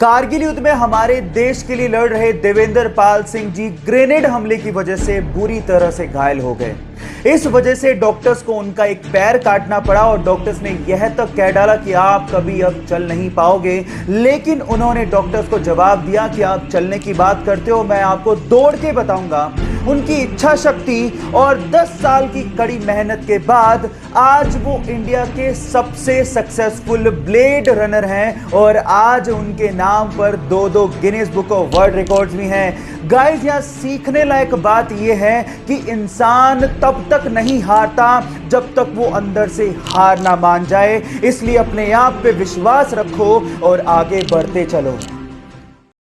कारगिल युद्ध में हमारे देश के लिए लड़ रहे देवेंद्र पाल सिंह जी ग्रेनेड हमले की वजह से बुरी तरह से घायल हो गए। इस वजह से डॉक्टर्स को उनका एक पैर काटना पड़ा और डॉक्टर्स ने यह तक कह डाला कि आप कभी अब चल नहीं पाओगे। लेकिन उन्होंने डॉक्टर्स को जवाब दिया कि आप चलने की बात करते हो, मैं आपको दौड़ के बताऊंगा। उनकी इच्छा शक्ति और 10 साल की कड़ी मेहनत के बाद आज वो इंडिया के सबसे सक्सेसफुल ब्लेड रनर हैं और आज उनके नाम पर 2 Guinness book of world records भी हैं। गाइस, यहां सीखने लायक बात यह है कि इंसान तब तक नहीं हारता जब तक वो अंदर से हार ना मान जाए। इसलिए अपने आप पे विश्वास रखो और आगे बढ़ते चलो।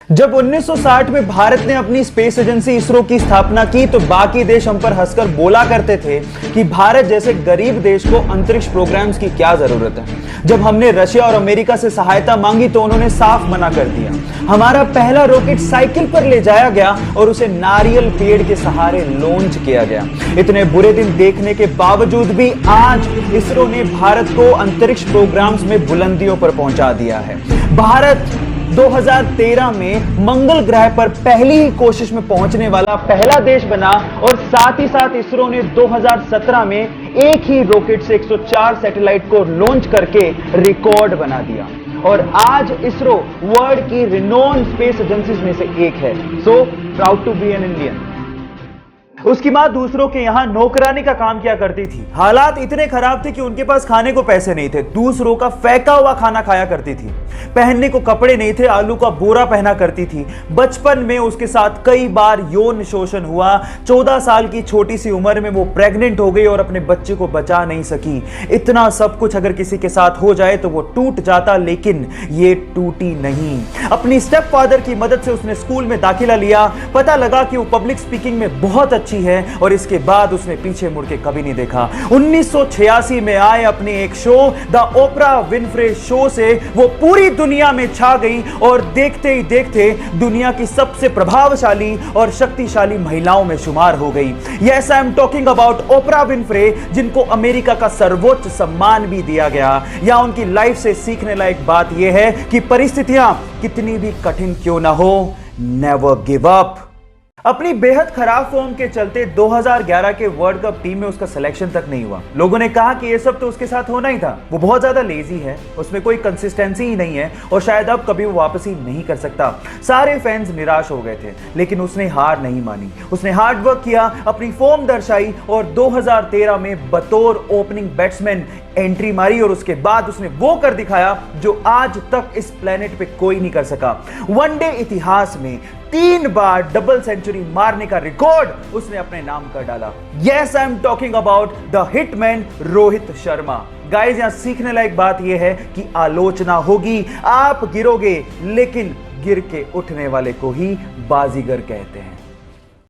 जब 1960 में भारत ने अपनी स्पेस एजेंसी इसरो की स्थापना की तो बाकी देश हम पर हंसकर बोला करते थे कि भारत जैसे गरीब देश को अंतरिक्ष प्रोग्राम्स की क्या जरूरत है। जब हमने रशिया और अमेरिका से सहायता मांगी तो उन्होंने साफ मना कर दिया। हमारा पहला रॉकेट साइकिल पर ले जाया गया और उसे नारियल पेड़ के सहारे लॉन्च किया गया। इतने बुरे दिन देखने के बावजूद भी आज इसरो ने भारत को अंतरिक्ष प्रोग्राम्स में बुलंदियों पर पहुंचा दिया है। भारत 2013 में मंगल ग्रह पर पहली ही कोशिश में पहुंचने वाला पहला देश बना और साथ ही साथ इसरो ने 2017 में एक ही रॉकेट से 104 सैटेलाइट को लॉन्च करके रिकॉर्ड बना दिया और आज इसरो वर्ल्ड की रिनोन स्पेस एजेंसीज में से एक है। So proud to be an Indian. उसकी मां दूसरों के यहां नौकरानी का काम किया करती थी। हालात इतने खराब थे कि उनके पास खाने को पैसे नहीं थे। दूसरों का फेंका हुआ खाना खाया करती थी। पहनने को कपड़े नहीं थे, आलू का बोरा पहना करती थी। बचपन में उसके साथ कई बार यौन शोषण हुआ। 14 साल की छोटी सी उम्र में वो प्रेग्नेंट हो गई और अपने बच्चे को बचा नहीं सकी। इतना सब कुछ अगर किसी के साथ हो जाए तो वो टूट जाता, लेकिन ये टूटी नहीं। अपनी स्टेप फादर की मदद से उसने स्कूल में दाखिला लिया। पता लगा कि वो पब्लिक स्पीकिंग में बहुत अच्छी है और इसके बाद उसने पीछे मुड़ के कभी नहीं देखा। 1986 में आए अपने एक show the Oprah Winfrey show से वो पूरी दुनिया में छा गई और देखते ही देखते दुनिया की सबसे प्रभावशाली और शक्तिशाली महिलाओं में शुमार हो गई। Yes, I am talking about Oprah Winfrey, जिनको अमेरिका का सर्वोच्च सम्मान भी दिया गया। या उनकी लाइफ से सीखने लायक बात यह है कि परिस्थितियां कितनी भी कठिन क्यों ना हो, नेवर गिव अप। अपनी बेहद खराब फॉर्म के चलते 2011 के वर्ल्ड कप टीम में उसका सिलेक्शन तक नहीं हुआ। लोगों ने कहा कि यह सब तो उसके साथ होना ही था, वो बहुत ज्यादा लेजी है, उसमें कोई कंसिस्टेंसी ही नहीं है और शायद अब कभी वो वापस ही नहीं कर सकता। सारे फैंस निराश हो गए थे, लेकिन उसने हार नहीं मानी। उसने हार्ड वर्क किया, अपनी फॉर्म दर्शाई और 2013 में बतौर ओपनिंग बैट्समैन एंट्री मारी और उसके बाद उसने वो कर दिखाया जो आज तक इस प्लेनेट पे कोई नहीं कर सका। वनडे इतिहास में 3 बार डबल सेंचुरी मारने का रिकॉर्ड उसने अपने नाम कर डाला। Yes, I am talking about the hitman Rohit Sharma. Guys, यहां सीखने लायक बात यह है कि आलोचना होगी, आप गिरोगे, लेकिन गिर के उठने वाले को ही बाजीगर कहते हैं।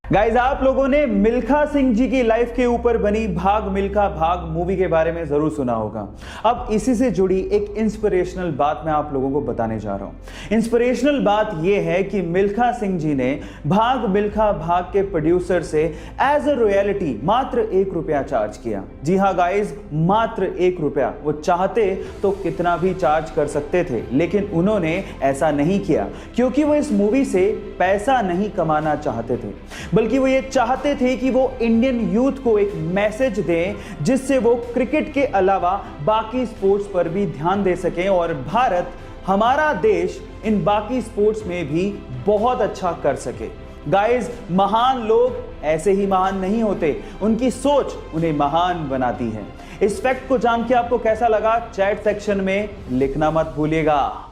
गाइज, आप लोगों ने मिल्खा सिंह जी की लाइफ के ऊपर बनी भाग मिल्खा भाग मूवी के बारे में जरूर सुना होगा। अब इसी से जुड़ी एक इंस्पिरेशनल बात मैं आप लोगों को बताने जा रहा हूं। इंस्पिरेशनल बात यह है कि मिल्खा सिंह जी ने भाग मिल्खा भाग के प्रोड्यूसर से एज अ रॉयल्टी मात्र 1 रुपया चार्ज किया। जी हां गाइज, मात्र 1 रुपया। वो चाहते तो कितना भी चार्ज कर सकते थे, लेकिन उन्होंने ऐसा नहीं किया क्योंकि वो इस मूवी से पैसा नहीं कमाना चाहते थे, बल्कि वो ये चाहते थे कि वो इंडियन यूथ को एक मैसेज दें जिससे वो क्रिकेट के अलावा बाकी स्पोर्ट्स पर भी ध्यान दे सकें और भारत, हमारा देश, इन बाकी स्पोर्ट्स में भी बहुत अच्छा कर सके। गाइस, महान लोग ऐसे ही महान नहीं होते, उनकी सोच उन्हें महान बनाती है। इस फैक्ट को जान के आपको कैसा लगा, चैट सेक्शन में लिखना मत भूलिएगा।